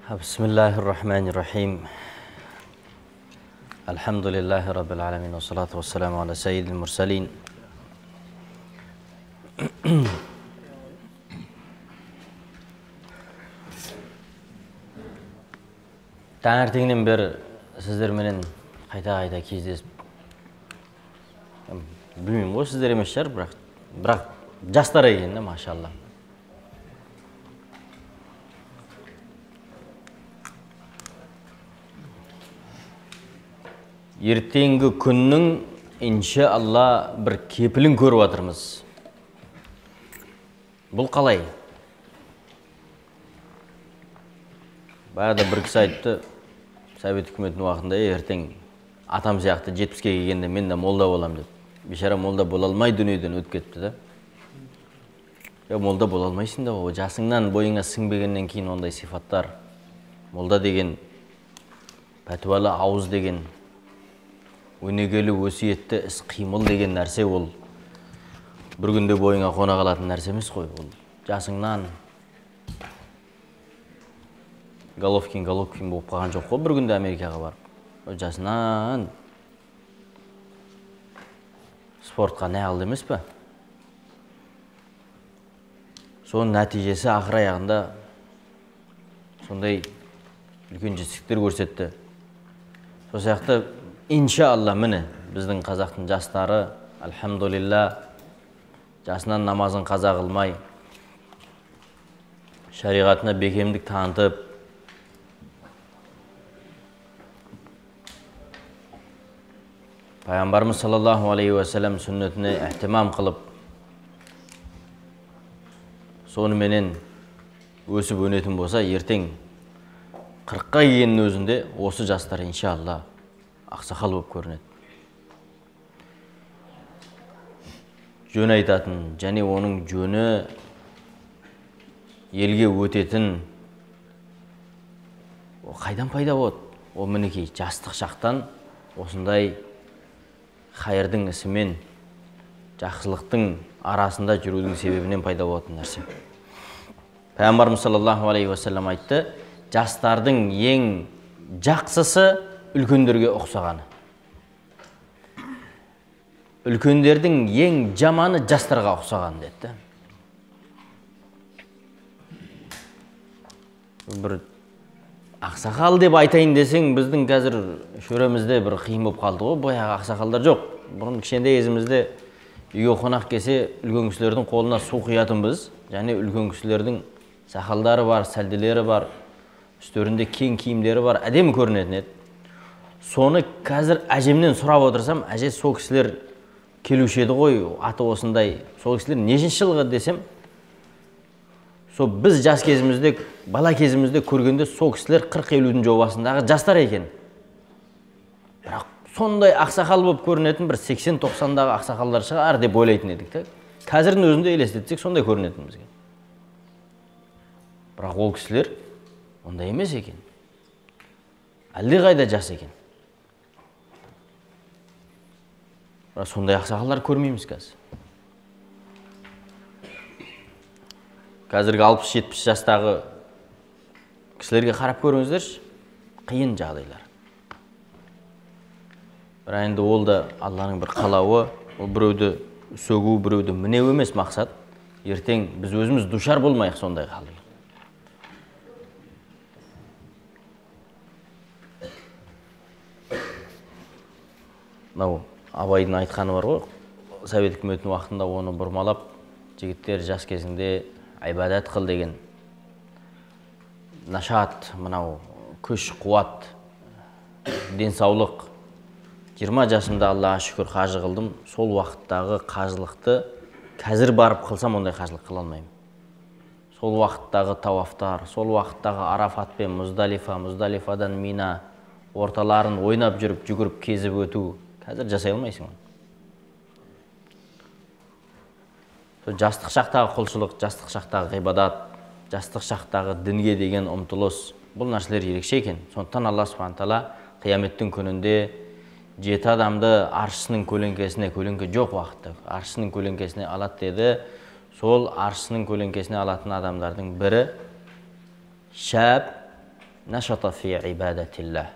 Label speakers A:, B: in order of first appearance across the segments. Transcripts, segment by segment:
A: Bismillahirrahmanirrahim. Elhamdülillahi Rabbil alemin. Ve salatu ve selamu ala seyyidil mursalin. Tаңертеңнен бері сіздерменен қайта кездесіп, білмеймін ғой, сіздер емес шығар, бірақ жастар екен де, машалла. Ертеңгі күннің иншалла бір кепілін көріп жатырмыз. Бұл қалай? Баяғыда бір кісі айтты, Совет үкіметінің уақытында ертең атам сияқты 70-ке келгенде мен де молда болам деп. Бейшара молда бола алмай дүниеден өтіп кетті да. Молда бола алмайсың да, жасыңнан бойыңа сіңбегеннен кейін ондай сипаттар. Молда деген, пәтуалы ауыз деген, өнегелі өсиетті іс қимыл деген нәрсе ол бір күнде бойыңа қона қалатын нәрсе емес қой. Ол жасыңнан Головкин болып қалған жоқ қой, бір күнде Америкаға барып. Жасынан спортқа не алды емес пе? Соның нәтижесі ақыр аяғында сондай үлкен жетістіктер көрсетті. Сол сияқты иншалла міне біздің қазақтың жастары, альхамдулилля, жасынан намазын қаза қылмай, шариғатына бекемдік танытып, Пайғамбарымыз саллаллаху алейхи ва саллям сүннетіне әhtимам қылып, сонымен өсіп өнетін болса, ертең 40-қа келгеннің өзінде осы жастар иншалла ақсақал болып көрінеді. Жөн айтатын, және оның жөні елге өтетін, қайдан пайда болады? О мінекей жастық шақтан осындай хайырдың ісімен, жақсылықтың арасында жүрудің себебінен пайда болатын нәрсе. Пайғамбарымыз саллаллаху алейхи ва саллям айтты, жастардың ең жақсысы үлкендерге ұқсағаны. Үлкендердің ең жаманы жастарға ұқсаған деді. Бір ақсақал деп айтайын десең, біздің қазір шөремізде бір қиын болып қалды ғой, баяғы ақсақалдар жоқ. Бұрын кішкентай кезімізде үйге қонақ келсе, үлкен кісілердің қолына су құятынбыз, және үлкен кісілердің сақалдары бар, сәлделері бар, үстерінде кең киімдері бар, әдемі көрінетін еді. Соны қазір әжемнен сұрап отырсам, әже сол кісілер келуші еді ғой, аты осындай, сол кісілер нешінші жылғы десем, сол біз жас кезімізде, бала кезімізде көргенде сол кісілер 40-50-дің жобасындағы жастар екен. Бірақ сондай ақсақал болып көрінетін бір 80-90-дағы ақсақалдар шығар деп ойлайтын едік. Қазірдің өзінде елестетсек сондай көрінетін бізге. Бірақ ол кісілер ондай емес екен. Әлде қайда жас екен. Бірақ сондай ақсақалдар көрмейміз қазір. Қазіргі 60-70 жастағы кісілерге қарап көріңіздерші, қиын жағдайлар. Бірақ енді ол да Алланың бір қалауы, ол біреуді сөгу, біреуді мінеу емес мақсат. Ертең біз өзіміз душар болмайық сондай халге. Мынау Абайдың айтқаны бар ғой, Совет үкіметінің уақытында оны бұрмалап, жігіттер жас кезінде айбадат қыл деген. Нашат, мынау күш, қуат, денсаулық. 20 жасымда Аллаға шүкір қажы қылдым. Сол уақыттағы қажылықты қазір барып қылсам, ондай қажылық қыла алмаймын. Сол уақыттағы тауафтар, сол уақыттағы Арафат пен Мұздалифа, Мұздалифадан Мина орталарын ойнап жүріп, жүгіріп кезіп өту, қазір жасай алмайсың. Жастық шақтағы құлшылық, жастық шақтағы ғибадат, жастық шақтағы дінге деген ұмтылыс, бұл нәрселер ерекше екен. Сондықтан Алла Субхана тағала қияметтің күнінде 7 адамды аршысының көлеңкесіне, көлеңке жоқ уақытта, аршысының көлеңкесіне алады деді. Сол аршысының көлеңкесіне алатын адамдардың бірі шәп нашата фи ибадатиллах.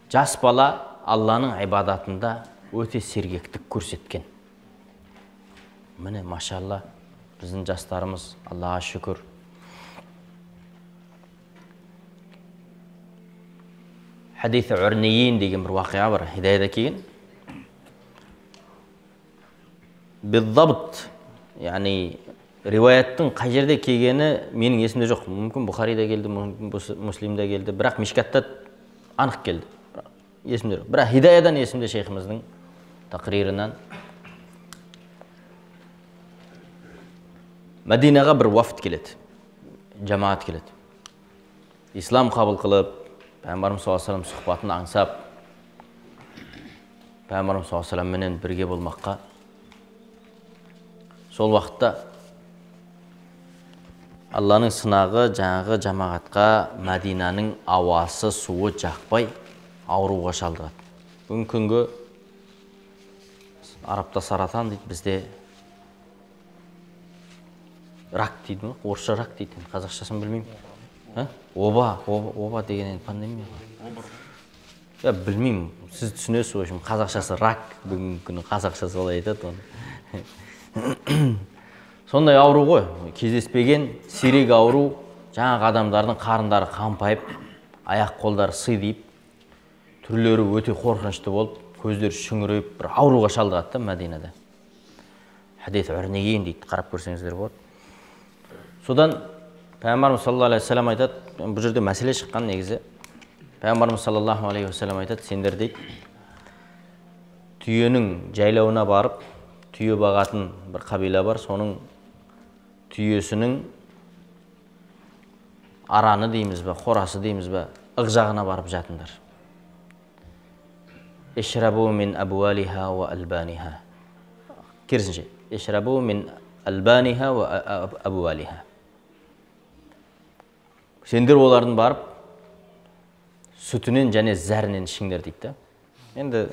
A: Жас бала Алланың ибадатында өте сергектік көрсеткен. Міне, машалла, біздің жастарымыз, Аллаға шүкір. Хадис Урнейин деген бір вақиға бар, хидаяда келген. Биддабт, яғни риуаяттың қай жерде келгені менің есімде жоқ. Мүмкін Бұхарида келді, мүмкін Муслимде келді, бірақ Мишкатта анық келді. Есімде жоқ. Бірақ хидаядан есімде шейхіміздің тақрирынан. Мәдинаға бір уафт келеді, жамаат келеді. Ислам қабыл қылып, Пайғамбарымыз саллаллаху алейхи ва саллям сұхбатын аңсап, Пайғамбарымыз саллаллаху алейхи ва саллямменен бірге болмаққа. Сол уақытта Алланың сынағы жаңағы жамағатқа Мәдинаның ауасы, суы жақпай ауруға шалдырады. Бүгінгі күнге арабта саратан дейді, бізде рак дейді ме? Орысша рак дейді, қазақшасын білмеймін. Оба деген пандемия. Я білмеймін, сіз түсінесіз, в общем, қазақшасы рак, бүгінгі күні қазақшасы олай айтады оны. Сондай ауру ғой, кездеспеген сирек ауру, жаңағы адамдардың қарындары қампайып, аяқ қолдары сыйдиып, түрлері өте қорқынышты болып, көздері шүңірейіп, бір ауруға шалдырады да Мәдинада. Хадис Урнейин дейді, қарап көрсеңіздер болады. Содан Пайғамбарымыз саллаллаху алейхи ва саллям айтады, бұл жерде мәселе шыққан негізі. Пайғамбарымыз саллаллаху алейхи ва саллям айтады, сендер дейді, түйенің жайлауына барып, түйе бағатын бір қабила бар, соның түйесінің араны дейміз бе, қорасы дейміз бе, ық жағына барып жатыңдар. Ишрабу мин абуалиха ва албаниха. Керісінше, ишрабу мин албаниха ва абуалиха. Сендер олардың барып, сүтінен және зәрінен ішіңдер дейді. Енді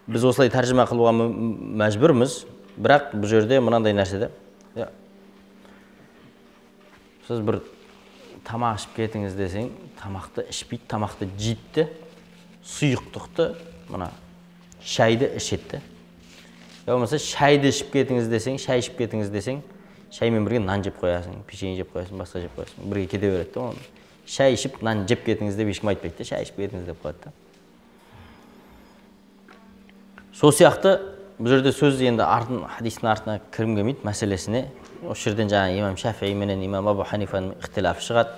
A: біз осылай тәржіма қылуға мәжбүрміз, бірақ бұл жерде мынандай нәрседе. Сіз бір тамақ ішіп кетіңіз десең, тамақты ішпейді, тамақты жейді, сұйықтықты, мына шайды ішеді. Болмаса шайды ішіп кетіңіз десең, шай ішіп кетіңіз десең, шаймен бірге нан жеп қоясың, печенье жеп қоясың, басқа жеп қоясың, бірге кете береді. Шай ішіп, нан жеп кетіңіз деп ешкім айтпайды, шай ішіп кетіңіз деп қояды. Сол сияқты, бұл жерде сөз енді хадистің артына кірім келмейді мәселесіне. Осы жерден жаңа имам Шафии менен имам Абу Ханифаның ихтилафы шығады.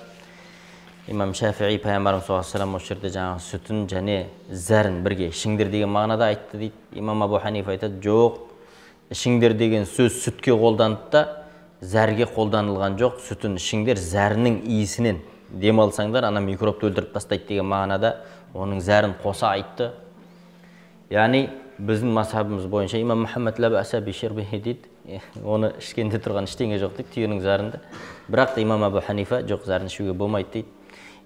A: Имам Шафии Пайғамбарымыз саллаллаху алейхи ва саллям осы жерде жаңағы сүтін және зәрін бірге ішіңдер деген мағынада айтты дейді. Имам Абу Ханифа айтады, жоқ, ішіңдер деген сөз сүтке қолданды да, зәрге қолданылған жоқ. Сүтін ішіңдер зәрінің иісінен демалсаңдар, ана микробты өлтіріп тастайды деген мағынада оның зәрін қоса айтты. Яғни біздің мазхабымыз бойынша имам Мұхаммад ла бәса бишербихи дейді. Оны ішкенде тұрған ештеңе жоқ дейді, түйенің зарында. Бірақ та имам Абу Ханифа жоқ, зәрін ішуге болмайды дейді.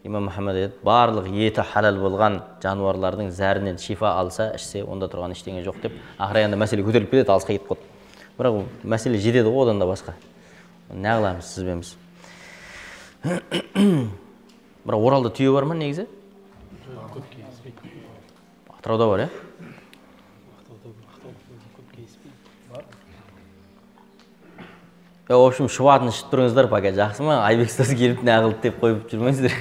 A: Имам Мұхаммад айтады, барлық еті халал болған жануарлардың зәрінен шифа алса, ішсе, онда тұрған ештеңе жоқ деп. Ақыры аяғында мәселе көтеріліп кетеді, алысқа кетіп қалды. Бірақ мәселе жетеді ғой, одан да басқа. Не қыламыз сізбен біз? Бірақ Оралда түйе бар ма негізі? Атырауда бар, В общем, шуатын ішіп тұрыңыздар, пока жақсы ма? Айбек ұстаз келіп не қылды деп қойып жүрмеңіздер.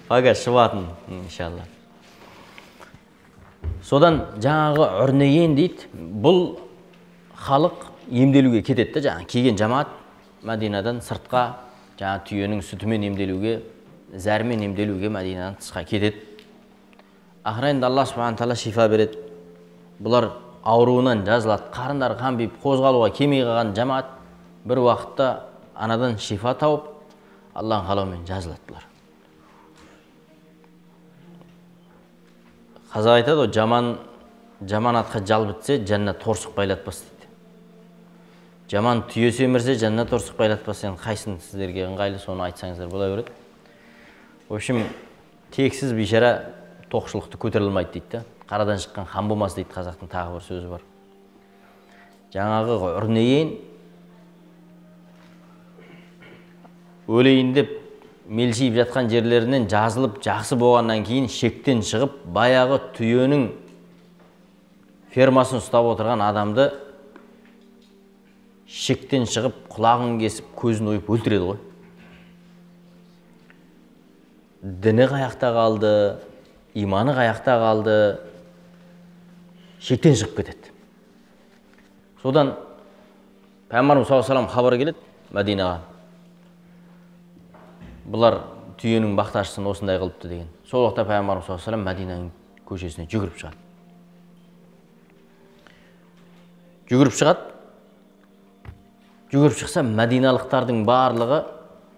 A: Пока шуатын, иншалла. Содан жаңағы Урнейин дейді, бұл халық емделуге кетеді. Жаңағы келген жамаат Мәдинадан сыртқа, жаңағы түйенің сүтімен емделуге, зәрмен емделуге Мәдинадан тысқа кетеді. Ақыры енді Алла субхана тағала шифа береді. Бұлар ауруынан жазылады, қарындары қамбиып, қозғалуға келмей қалған жамаат бір уақытта анадан шифа тауып, Алланың қалауымен жазылады. Қазақ айтады, жаман атқа жал бітсе, жәннат торсық байлатпас дейді. Жаман түйе семірсе, жәннат торсық байлатпас. Енді қайсын сіздерге ыңғайлы, соны айтсаңыздар бола береді. В общем, тексіз бейшара тоқшылықты көтерілмайды дейді. Қарадан шыққан хан болмас дейді, қазақтың тағы бір сөзі бар. Жаңағы Урнейин өлейін деп мелшиіп жатқан жерлерінен жазылып жақсы болғаннан кейін шектен шығып баяғы түйенің фермасын ұстап отырған адамды шектен шығып құлағын кесіп көзін ойып өлтіреді ғой. Діні қаяқта қалды, иманы қаяқта қалды, шектен шығып кетеді. Содан Пайғамбарымыз саллаллаху алейхи ва саллям хабар келеді Мәдинаға. Бұлар түйенің бақташысын осындай қылыпты деген. Сол уақытта Пайғамбарымыз саллаллаху алейхи ва саллям Мәдинаның көшесіне жүгіріп шығады. Жүгіріп шықса, мәдиналықтардың барлығы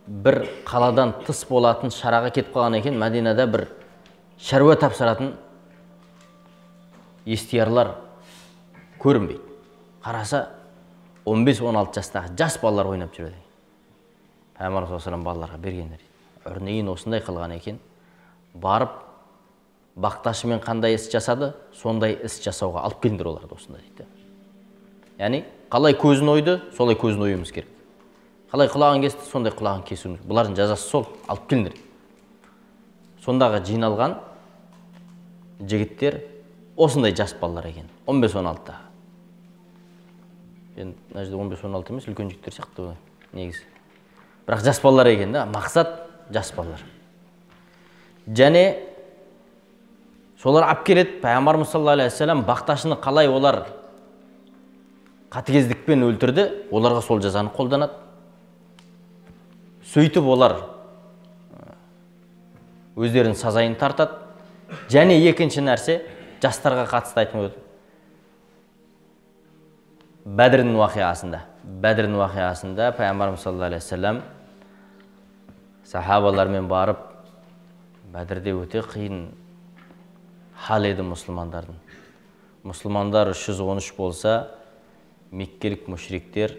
A: бір қаладан тыс болатын шараға кетіп қалған екен. Мәдинада бір шаруа тапсыратын естиярлар көрінбейді. Қараса 15-16 жастағы жас балалар ойнап жүреді. Пайғамбар саллаллаху алейхи ва саллям балаларға бергендер. Өрнейін осындай қылған екен. Барып бақташымен қандай іс жасады, сондай іс жасауға алып келдіңдер оларды осындай дейді. Яғни қалай көзін ойды, солай көзін оюымыз керек. Қалай құлағын кесті, сондай құлағын кесуіміз. Бұлардың жазасы сол, алып келдіңдер. Сондағы жиналған жігіттер осындай жас балалар екен. 15-16-та. Енді мына жерде 15-16 емес, үлкен жігіттер сияқты негізі. Бірақ жас балалар екен да, мақсат жас балалар. Және солар алып келеді. Пайғамбарымыз саллаллаху алейхи ва саллям бақташыны қалай олар қатыгездікпен өлтірді, оларға сол жазаны қолданады. Сөйтіп олар өздерінің сазайын тартады. Және екінші нәрсе, жастарға қатысты айтып өтті. Бәдірдің уақиғасында Пайғамбарымыз саллаллаху алейхи ва саллям сахабалармен барып, Бәдірде өте қиын хал еді мұсылмандардың. Мұсылмандар 313 болса, меккелік мүшриктер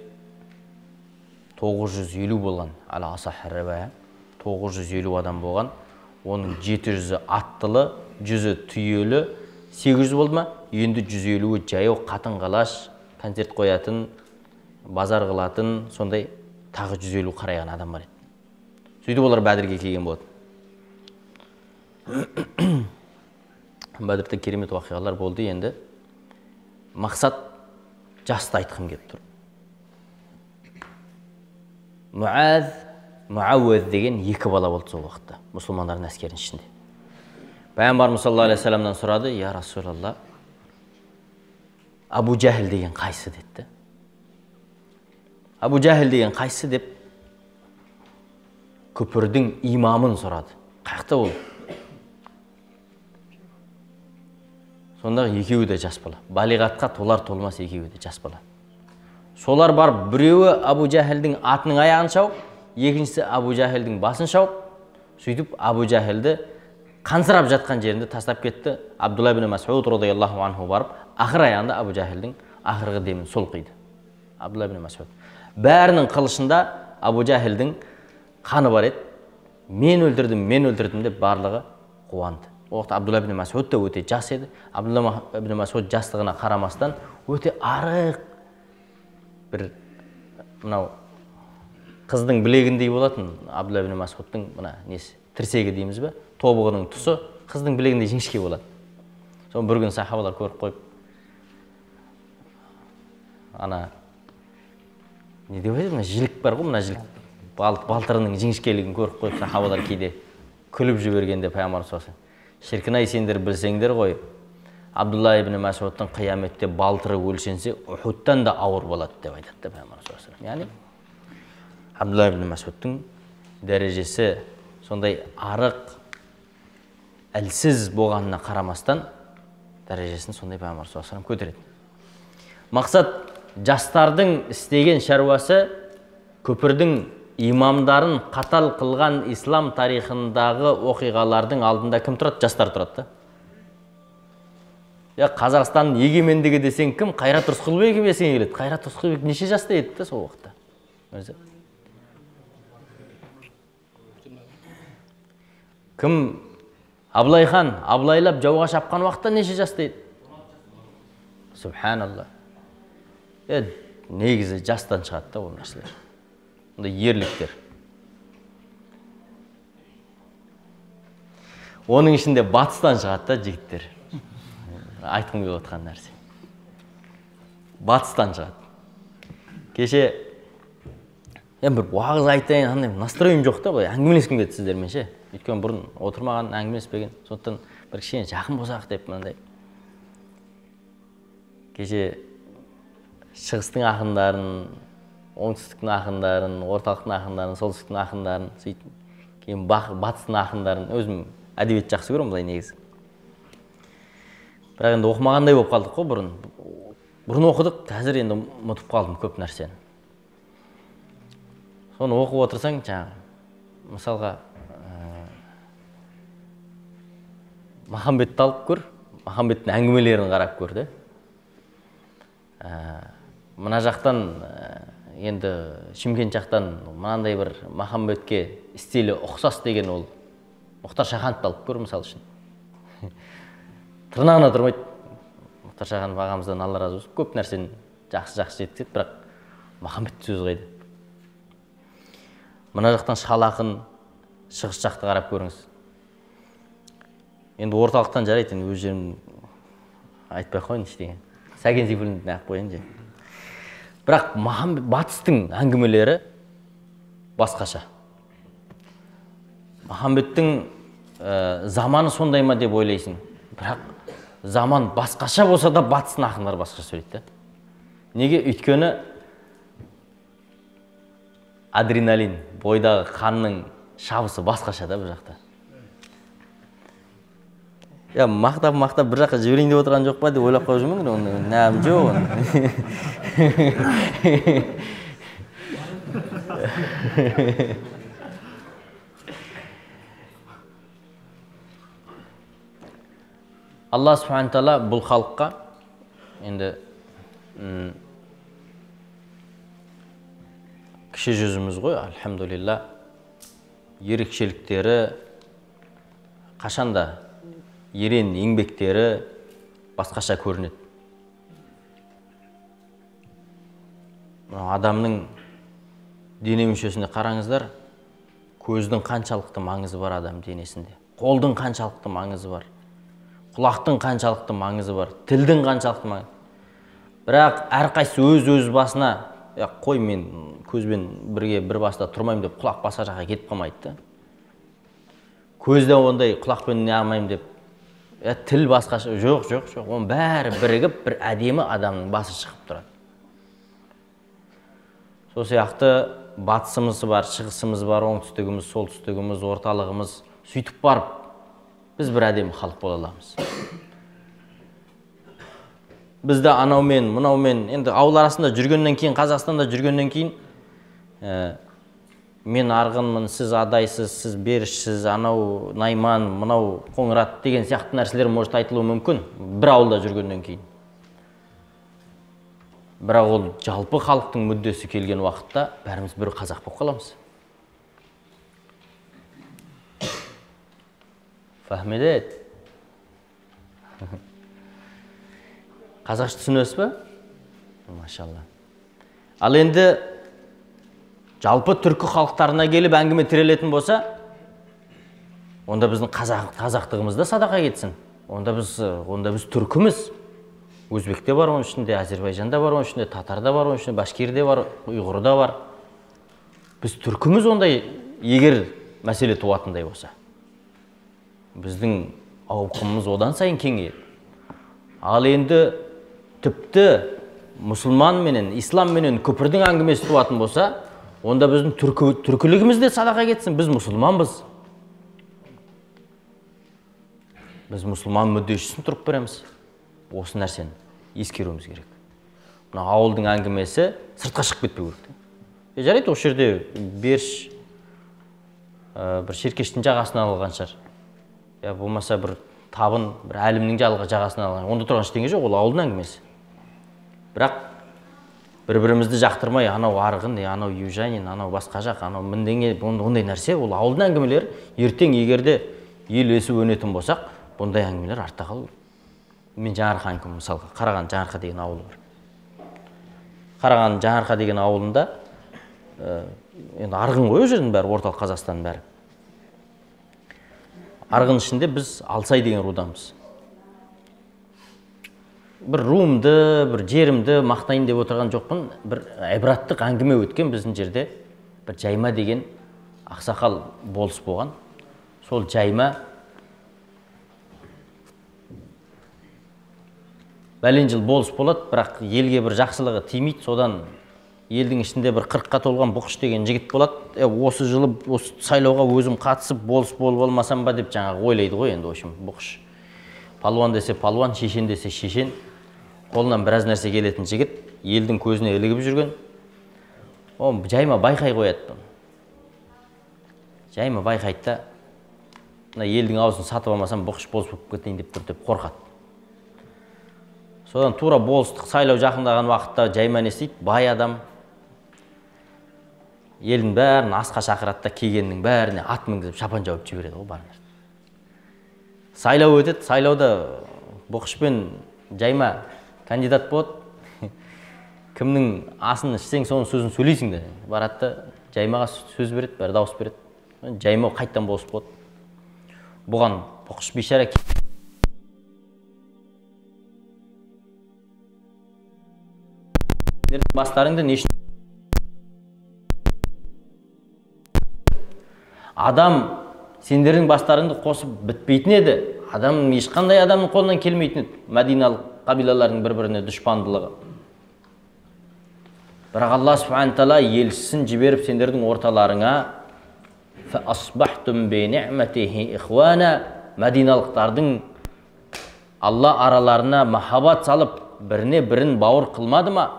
A: 950 болған. Ала асахар ривая 950 адам болған. Оның 700-і аттылы, 100-і түйелі, 800 болды ма? Енді 150-і жаяу қатын қалаш, концерт қоятын, базар қылатын, сондай тағы 150 қарайған адам бар еді. Сөйтіп олар Бәдірге келген болды. Бәдірде керемет уақиғалар болды. Енді мақсат жасты айтқым келіп тұр. Муауз деген екі бала болды сол уақытта, мұсылмандардың әскерінің ішінде. Пайғамбарымыз саллаллаху алейхи ва саллямнан сұрады: "Я Расулалла, Абу Жахил деген қайсы?" деді. Абу Жахил деген қайсы деп көпірдің имамын сұрады. Қайықта ол? Сондағы екеуі де жас бала. Балиғатқа толар-толмас екеуі де жас бала. Солар барып, біреуі Абу Жахилдің атының аяғын шауып, екіншісі Абу Жахилдің басын шауып, сөйтіп Абу Жахилді қансырап жатқан жерінде тастап кетті. Абдулла ибн Мас'уд радиаллаху анху барып, ақыр аяғында Абу Жахилдің ақырғы демін сол қиды. Абдулла ибн Мас'уд. Бәрінің қылышында Абу Жахилдің қаны бар еді. Мен өлтірдім деп барлығы қуанды. О вақытта Абдулла ибн Мас'уд та өте жас еді. Абдулла ибн Мас'уд жастығына қарамастан өте арық бір мынау қыздың білегіндей болатын. Абдулла ибн Мас'удтың мына несі, тірсегі дейміз бе? Тобығының тұсы қыздың білегіндей жіңішке болады. Соны бір күн сахабалар көріп қойып, ана не деп айтады, мына жілік бар ғой, мына жілік балтырының жіңішкелігін көріп қойып, сахабалар кейде күліп жібергенде Пайғамбар саллаллаху алейхи ва саллям: "Шіркін-ай, сендер білсеңдер ғой, Абдулла ибн Мас'удтың қияметте балтыры өлшенсе, Ухудтан да ауыр болады" деп айтады Пайғамбар саллаллаху алейхи ва саллям. Яғни Абдулла ибн Мас'удтың дәрежесі сондай арық, әлсіз болғанына қарамастан дәрежесін сондай Пайғамбар саллаллаху алейхи ва саллям көтереді. Мақсат жастардың істеген шаруасы көпірдің имамдарын қатал қылған ислам тарихындағы оқиғалардың алдында кім тұрады? Жастар тұрады. Қазақстанның егемендігі десең кім? Қайрат Рысқұлбек есіңе келеді. Қайрат Рысқұлбек неше жаста еді сол уақытта? Кім? Абылай хан абылайлап жауға шапқан уақытта неше жаста еді? Субханалла. Негізі жастан шығады да ол нәрселер. Ерліктер. Оның ішінде батыстан шығады да жігіттер. Айтқым келіп отқан нәрсе. Батыстан шығады. Кеше бір уағыз айтайын, андай настроем жоқ та, былай әңгімелескім келді сіздермен ше. Өйткені бұрын отырмаған, әңгімелеспеген. Сондықтан бір кішкене жақын болсақ деп мынандай. Кеше шығыстың ақындарын, оңтүстіктің ақындарын, орталықтың ақындарын, солтүстіктің ақындарын, сөйтіп кейін батыстың ақындарын, өзім әдебиет жақсы көремін былай негізі. Бірақ енді оқымағандай болып қалдық қой бұрын. Бұрын оқыдық, қазір енді ұмытып қалдым көп нәрсені. Соны оқып отырсаң, жаңағы, мысалға, Махамбетті алып көр, Махамбеттің әңгімелерін қарап көр, де. Мына жақтан, енді Шымкент жақтан мынандай бір Махамбетке стилі ұқсас деген ол Мұхтар Шахановты алып көр, мысал үшін. Тырнағына тұрмайды. Мұхтар Шаханов ағамыздан Алла разы болсын, көп нәрсені жақсы жеткізеді, бірақ Махамбет сөзі қайда. Мына жақтан Шал ақын, шығыс жақты қарап көріңіз. Енді орталықтан жарайды, өз жерім айтпай қойын ештеңе. Сәкен Сейфуллинді ақ қойын же. Бірақ батыстың әңгімелері басқаша. Махамбеттің заманы сондай ма деп ойлайсың. Бірақ заман басқаша болса да батыстың ақындар басқаша сөйлейді. Неге? Өйткені адреналин, бойдағы қанның шабысы басқаша да бұл жақта. Я мақтап бір жаққа жіберейін деп отырған жоқ па деп ойлап қойып жүрмін, оны нәм жоқ. Алла субхана тағала бұл халыққа енді кіші жүзіміз ғой, альхамдулилла, ерекшеліктері қашанда ерен еңбектері басқаша көрінеді. Адамның дене мүшесіне қараңыздар, көздің қаншалықты маңызы бар адам денесінде, қолдың қаншалықты маңызы бар, құлақтың қаншалықты маңызы бар, тілдің қаншалықты маңызы. Бірақ әрқайсысы өз басына, қой мен көзбен бірге бір баста тұрмаймын деп құлақ басқа жаққа кетіп қалмайды. Көзде ондай құлақпен не алмаймын деп, тіл басқаша, жоқ. Оның бәрі бірігіп, бір әдемі адамның басы шығып тұрады. Сол сияқты батысымыз бар, шығысымыз бар, оңтүстігіміз, солтүстігіміз, орталығымыз. Сөйтіп барып, біз бір әдемі халық бола аламыз. Бізді анаумен, мынаумен, енді ауыл арасында жүргеннен кейін, Қазақстанда жүргеннен кейін, мен арғынмын, сіз адайсыз, сіз берішсіз, анау найман, мынау қоңырат деген сияқты нәрселер может айтылуы мүмкін бір ауылда жүргеннен кейін. Бірақ ол жалпы халықтың мүддесі келген уақытта бәріміз бір қазақ болып қаламыз. Фахмедет. Қазақша түсінесіз бе? Машалла. Ал енді жалпы түркі халықтарына келіп әңгіме тірелетін болса, онда біздің қазақтығымыз да садақа кетсін. Онда біз түркіміз. Өзбекте бар, оның ішінде Әзербайжанда бар, оның ішінде Татарда бар, оның ішінде Башкирде бар, Ұйғырда бар. Біз түркіміз ондай, егер мәселе туатындай болса. Біздің ауқымымыз одан сайын кеңейеді. Ал енді тіпті мұсылман менен, ислам менен көпірдің әңгімесі туатын болса, онда біздің түркілігіміз де садақа кетсін. Біз мұсылманбыз. Біз мұсылман мүддесін тұрып береміз. Осы нәрсені ескеруіміз керек. Мына ауылдың әңгімесі сыртқа шығып кетпеу керек. Жарайды, осы жерде беріш бір шеркештің жағасынан алған шығар. Болмаса бір табын, бір әлімнің жағасынан алған. Онда тұрған ештеңе жоқ, ол ауылдың әңгімесі. Бірақ бір-бірімізді жақтырмай, анау арғын, анау южанин, анау басқа жақ, анау міндеңе, ондай нәрсе, ол ауылдың әңгімелер. Ертең егерде ел өсіп өнетін болсақ, бұндай әңгімелер артта қалу керек. Мен Жаңарқа әңгім, мысалға, Қараған Жаңарқа деген ауылы бар. Қараған Жаңарқа деген ауылында, енді арғын ғой жердің бәрі, орталық Қазақстанның бәрі. арғын ішінде біз Алсай деген рудамыз. Бір руымды, бір жерімді мақтайын деп отырған жоқпын. Бір айбраттық әңгіме өткен біздің жерде. Бір Жайма деген ақсақал болыс болған. Сол Жайма бәлен жыл болыс болады, бірақ елге бір жақсылығы тимейді. Содан елдің ішінде бір 40-қа толған Бұқыш деген жігіт болады. Осы жылы осы сайлауға өзім қатысып болыс болып алмасам ба деп жаңағы ойлайды ғой енді. Ошым Бұқыш палуан десе палуан, шешен десе шешен, қолынан біраз нәрсе келетін жігіт, елдің көзіне ілігіп жүрген. Жайма байқай қояды. Жайма байқайды да, мына елдің аузын сатып алмасам Бұқыш болыс болып кетейін деп тұр деп қорқады. Содан тура болыстық сайлау жақындаған уақытта Жайма не істейді? Бай адам елдің бәрін асқа шақырады да келгеннің бәріне ат мінгізіп шапан жауып жібереді ғой барыңдар. Сайлау өтеді, сайлауда Бұқыш пен Жайма кандидат болады. Кімнің асын ішсең, соның сөзін сөйлейсің де. Барады да Жаймаға сөз береді, бәрі дауыс береді. Жайма қайттан болыс болады. Бұған Бұқыш бейшара бастарыңды не үшін? Адам сендердің бастарыңды қосып бітпейтін еді. Адам ешқандай адамның қолынан келмейтін еді. Мәдиналық қабилалардың бір-біріне дұшпандылығы. Бірақ Алла субхана тағала елшісін жіберіп сендердің орталарыңа фасбахтум би ниъматихи ихвана, мәдиналықтардың Алла араларына махаббат салып біріне бірін бауыр қылмады ма?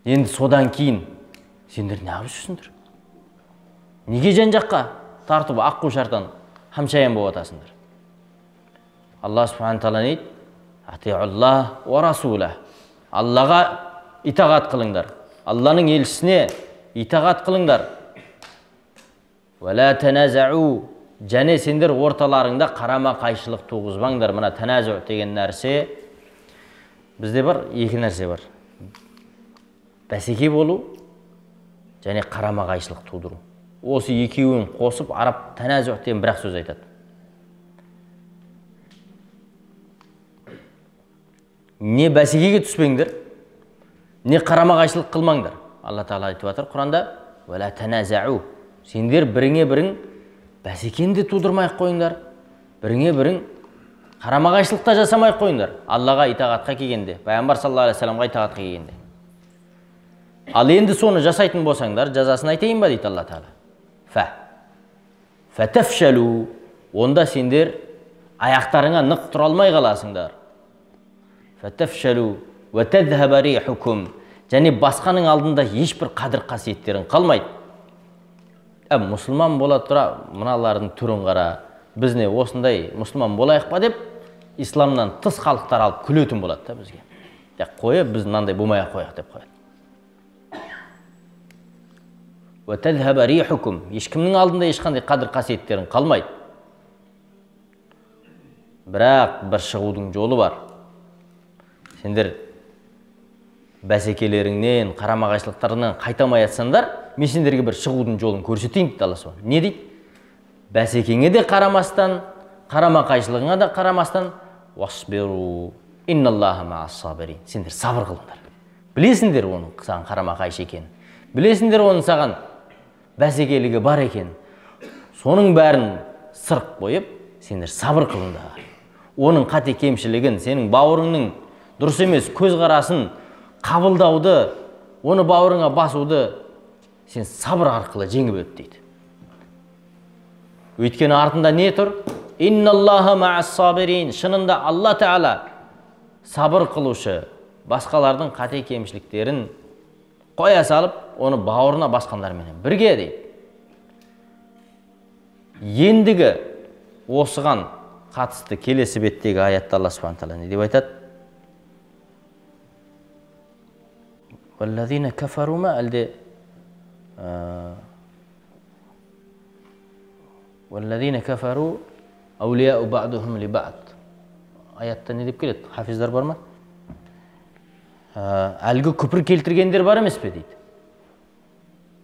A: Енді содан кейін сендер не қылып жүрсіңдер? Неге жан-жаққа тартып аққу шартан хамшаян болып атасыңдар? Алла субхана тағала не дейді? Атиуллах ва расула. Аллаға итағат қылыңдар. Алланың елшісіне итағат қылыңдар. Вала таназау. Және сендер орталарыңда қарама қайшылық туғызбаңдар. Мына таназу деген нәрсе бізде бар, екі нәрсе бар. Бәсеке болу және қарама қайшылық тудыру. Осы екеуін қосып араб таназу деген бір-ақ сөз айтады. Не бәсекеге түспеңдер, не қарама қайшылық қылмаңдар. Алла Тағала айтып жатыр Құранда: "Вала таназау". Сендер біріңе бірің бәсекені де тудырмай қойыңдар. Біріңе бірің қарама қайшылық та жасамай қойыңдар. Аллаға итағатқа келгенде, пайғамбар саллаллаху алейхи вассаламға итағатқа келгенде. Ал енді соны жасайтын болсаңдар, жазасын айтайын ба дейді Алла Тағала. Фатафшалу. Онда сендер аяқтарыңа нық тұра алмай қаласыңдар. Фатафшалу ва тадхаба рихукум. Және басқаның алдында ешбір қадір қасиеттерің қалмайды. Мұсылман бола тұра, мыналардың түрін қара, біз не осындай мұсылман болайық па деп, исламнан тыс халықтар алып күлетін болады да бізге. Қойып, біз мынандай болмай-ақ қояйық деп қояды. Ва тадхаба рихукум. Ешкімнің алдында ешқандай қадір қасиеттерің қалмайды. Бірақ бір шығудың жолы бар. Сендер бәсекелеріңнен, қарама қайшылықтарынан қайтамай атсаңдар, мен сендерге бір шығудың жолын көрсетейін дейді Алла Subhanahu. Не дейді? Бәсекеңе де қарамастан, қарама қайшылығыңа да қарамастан, васбиру инналлаха ма'ас-сабирин. Сендер сабыр қылыңдар. Білесіңдер оның саған қарама қайшы екенін. Білесіңдер оның саған бәсекелігі бар екен. Соның бәрін сырқ қойып, сендер сабыр қылыңдар. Оның қате кемшілігін, сенің бауырыңның дұрыс емес көзқарасын қабылдауды, оны бауырыңа басуды сен сабыр арқылы жеңіп өт дейді. Өйткені артында не тұр? Инналлаха ма'ас-сабирин. Шынында Алла Тағала сабыр қылушы, басқалардың қате кемшіліктерін қоя салып, оны бауырына басқандармен бірге дейді. Ендігі осыған қатысты келесі беттегі аятта Алла Subhanahu Taala не деп айтады? Валлазина кафару ма әлде валлазина кафару аулияу ба'духум ли ба'д. Аятта не деп келеді? Хафиздар бар ма? Әлгі күпір келтіргендер бар емес пе дейді.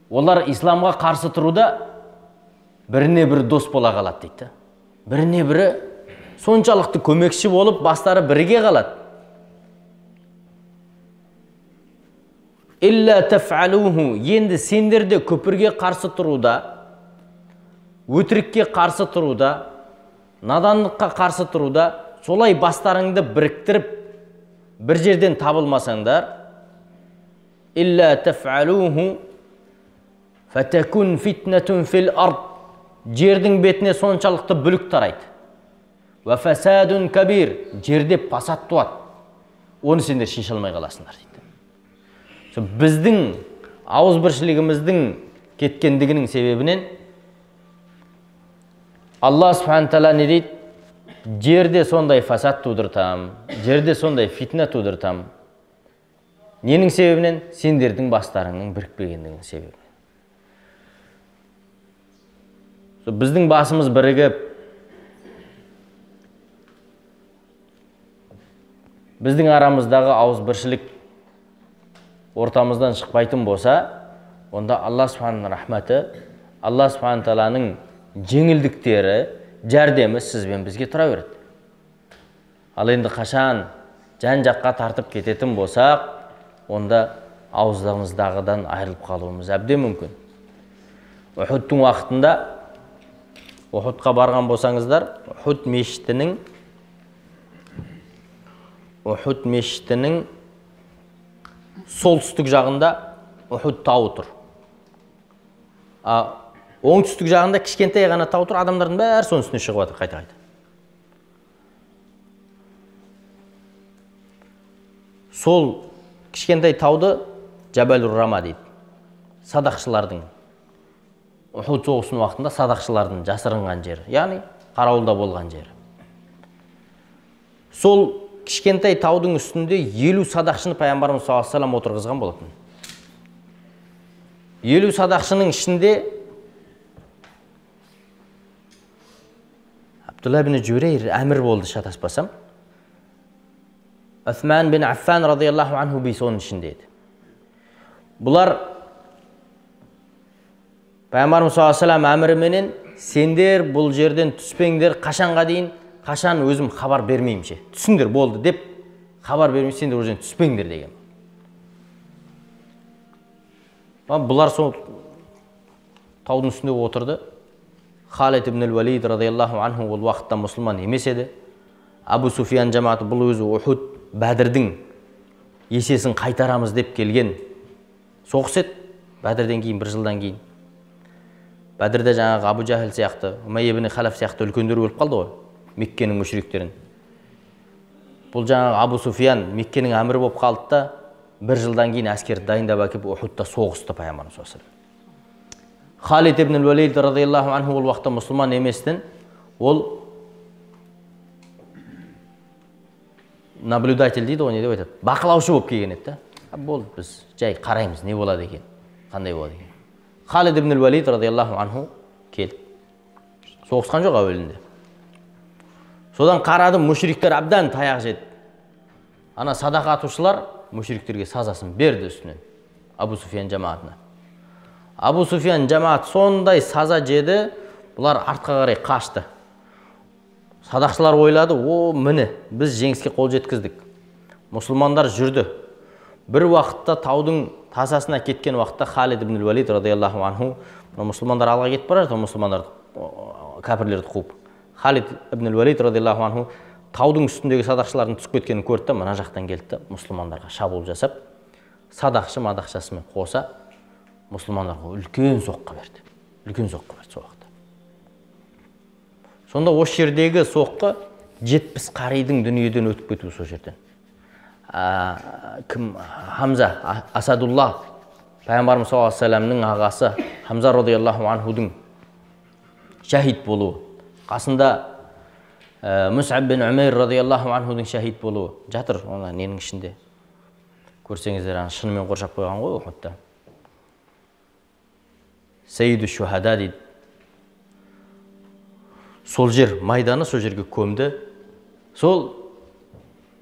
A: Олар исламға қарсы тұруда біріне бірі дос бола қалады дейді. Біріне бірі соншалықты көмекші болып, бастары бірге қалады. Илля таф'алуху, енді сендерде көпірге қарсы тұруда, өтірікке қарсы тұруда, наданлыққа қарсы тұруда, солай бастарыңды біріктіріп, бір жерден табылмасаңдар, илля таф'алуху фатакун фитнатун фил ард, жердің бетіне соншалықты бүлік тарайды. Ва фасадун кабир, жерде пасат туады. Оны сендер шеше алмай қаласыңдар дейді. Біздің ауызбіршілігіміздің кеткендігінің себебінен Алла субхана тағала не дейді? Жерде сондай фасад тудыртам, жерде сондай фитна тудыртам. Ненің себебінен? Сендердің бастарыңның бірікпегендігінің себебінен. Біздің басымыз бірігіп, біздің арамыздағы ауызбіршілік ортамыздан шықпайтын болса, онда Алла субхананың рахматы, Алла субхана тағаланың жеңілдіктері, жәрдемі сізбен бізге тұра береді. Ал енді қашан жан жаққа тартып кететін болсақ, онда ауыздығымыздағыдан айырылып қалуымыз әбден мүмкін. Ухудтың уақытында, Ухудқа барған болсаңыздар, Ухуд мешітінің солтүстік жағында Ухуд тауы тұр. Оңтүстік жағында кішкентай ғана тау тұр, адамдардың бәрі соның үстіне шығып жатыр қайта-қайта. Сол кішкентай тауды Жабал-ур-Рама дейді. Садақшылардың, Ухуд соғысының уақытында садақшылардың жасырынған жері, яғни қарауылда болған жері. Сол кішкентай таудың үстінде 50 садақшыны пайғамбарымыз саллаллаху алейхи ва саллям отырғызған болатын. 50 садақшының ішінде Абдулла бин Журейр әмір болды, шатаспасам. Усман бин Аффан радияллаху анху би соның ішінде еді. Бұлар пайғамбарымыз саллаллаху алейхи ва саллям әміріменен сендер бұл жерден түспеңдер, қашанға дейін, қашан өзім хабар бермеймше, түсіңдер болды деп хабар бермеймше, сендер ол жерден түспеңдер деген. Бұлар сол таудың үстінде отырды. Халид ибн ал-Валид радияллаху анху ол уақытта мұсылман емес еді. Абу Суфиян жамааты, бұл өзі Ухуд, Бәдірдің есесін қайтарамыз деп келген соғыс еді. Бәдірден кейін, бір жылдан кейін. Бәдірде жаңағы Абу Жахил сияқты, Умайя ибн Халаф сияқты үлкендер өліп қалды ғой, Меккенің мүшриктерін. Бұл жаңағы Абу Суфиян Меккенің әмірі болып қалды да, бір жылдан кейін әскер дайындап әкеп Ухудта соғысты пайғамбарымыз саллаллаху алейхи ва саллям. Халид ибн ал-Валид радияллаху анху ол уақытта мұсылман еместін, ол наблюдатель дейді, ол не деп айтады, бақылаушы болып келген еді. Болды, біз жай қараймыз, не болады екен, қандай болады екен. Халид ибн ал-Валид радияллаху анху келді. Соғысқан жоқ әуелінде. Содан қарады, мүшриктер әбден таяқ жеді. Ана садақа атушылар мүшриктерге сазасын берді үстінен, Абу Суфиян жамаатына. Абу Суфиян жамаат сондай саза жеді, бұлар артқа қарай қашты. Садақшылар ойлады, о, міне, біз жеңіске қол жеткіздік. Мұсылмандар жүрді. Бір уақытта таудың тасасына кеткен уақытта Халид ибн ал-Валид радияллаху анху, мұсылмандар алға кетіп бара жатыр, мұсылмандар кәпірлерді қуып. Халид ибн ал-Валид радияллаху анху таудың үстіндегі садақшылардың түсіп кеткенін көрді, мына жақтан келді, мұсылмандарға шабуыл жасап, садақшы мадақшасымен қоса мұсылмандарға үлкен соққы берді. Үлкен соққы берді сол уақытта. Сонда осы жердегі соққы 70 қаридың дүниеден өтіп кетуі сол жерден. Кім? Хамза, Асадулла, пайғамбарымыз саллаллаху алейхи ва саллямның ағасы Хамза радияллаху анхудың шахид болуы. Қасында Мус'аб бин Умайр радияллаху анхудың шахид болуы жатыр, ona ненің ішінде. Көрсеңіздер, шынымен қоршап қойған ғой Ухудта. Сейиду шухада дейді. Сол жер майданы, сол жерге көмді. Сол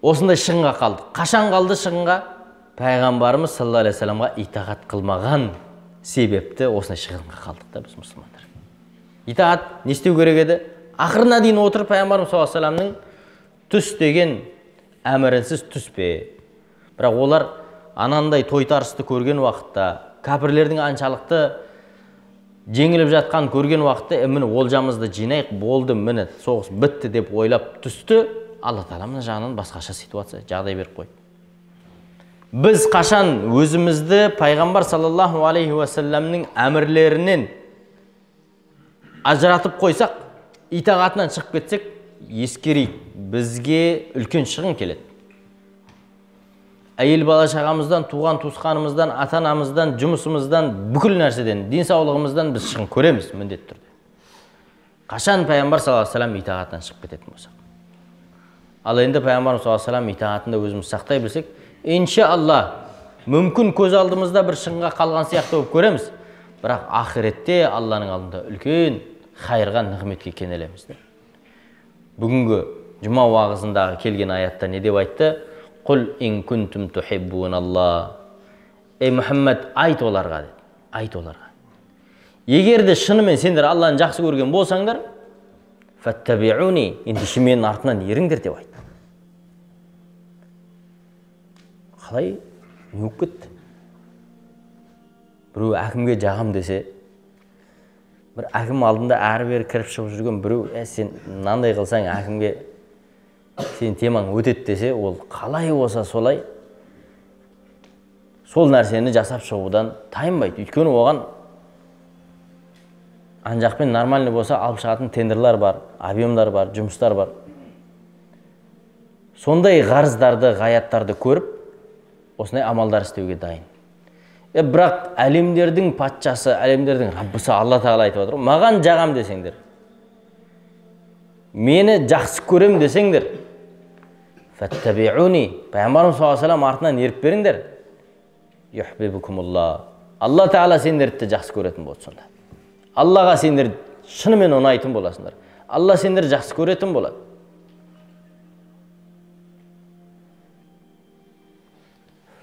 A: осындай шығынға қалды. Қашан қалды шығынға? Пайғамбарымыз саллаллаху алейхи ва саллямға итағат қылмаған себепті осындай шығынға қалдық та біз мұсылмандар. итаат не істеу керек еді? Ақырына дейін отырып пайғамбарымыз саллаллаху алейхи вассаламның түс деген әмірінсіз түспе. Бірақ олар анандай тойтарысты көрген уақытта, кәпірлердің аншалықты жеңіліп жатқан көрген уақытта, міне олжамызды жинайық, болды, міне соғыс бітті деп ойлап түсті. Алла Тағала мына жағынан басқаша ситуация, жағдай беріп қойды. Біз қашан өзімізді пайғамбар саллаллаху алейхи уассаламның әмірлерінен ажыратып қойсақ, итағатынан шығып кетсек, ескерейік, бізге үлкен шығын келеді. Әйел бала шағамыздан, туған туысқанымыздан, ата-анамыздан, жұмысымыздан, бүкіл нәрседен, денсаулығымыздан біз шығын көреміз міндетті түрде. Қашан пайғамбар саллаллаху алейхи вассалам итағатынан шығып кететін болсақ. Ал енді пайғамбар саллаллаху алейхи вассалам итағатында өзіміз сақтай білсек, иншалла, мүмкін көз алдымызда бір шығынға қалған сияқты болып көреміз, бірақ ақиретте Алланың алдында үлкен хайырға, нығметке кенелеміз. Бүгінгі жұма уағызындағы келген аятта не деп айтты? Құл ин күнтум тухиббуналла. Ей Мұхаммед, айт оларға деді. Айт оларға. Егер де шынымен сендер Алланы жақсы көрген болсаңдар, фаттабиуни, ендеше менің артынан еріңдер деп айтты. Қалай? Не болып кетті? Біреу әкімге жағам десе, бір әкім алдында әрі-бері кіріп шығып жүрген біреу, сен мынандай қылсаң әкімге сен темаң өтеді десе, ол қалай болса солай сол нәрсені жасап шығудан тайынбайды. Өйткені оған ан жақпен нормальный болса алып шығатын тендерлар бар, объемдар бар, жұмыстар бар. Сондай ғарыздарды, ғаяттарды көріп, осындай амалдар істеуге дайын. Бірақ әлемдердің патшасы, әлемдердің Раббысы Алла Тағала айтып отыр, маған жағам десеңдер, мені жақсы көрем десеңдер, фаттабиуни, пайғамбарымыз саллаллаху алейхи вассалам артынан еріп беріңдер, юхбибукумулла, Алла Тағала сендерді жақсы көретін болды сонда. Аллаға сендер шынымен ұнайтын боласыңдар. Алла сендер жақсы көретін болады.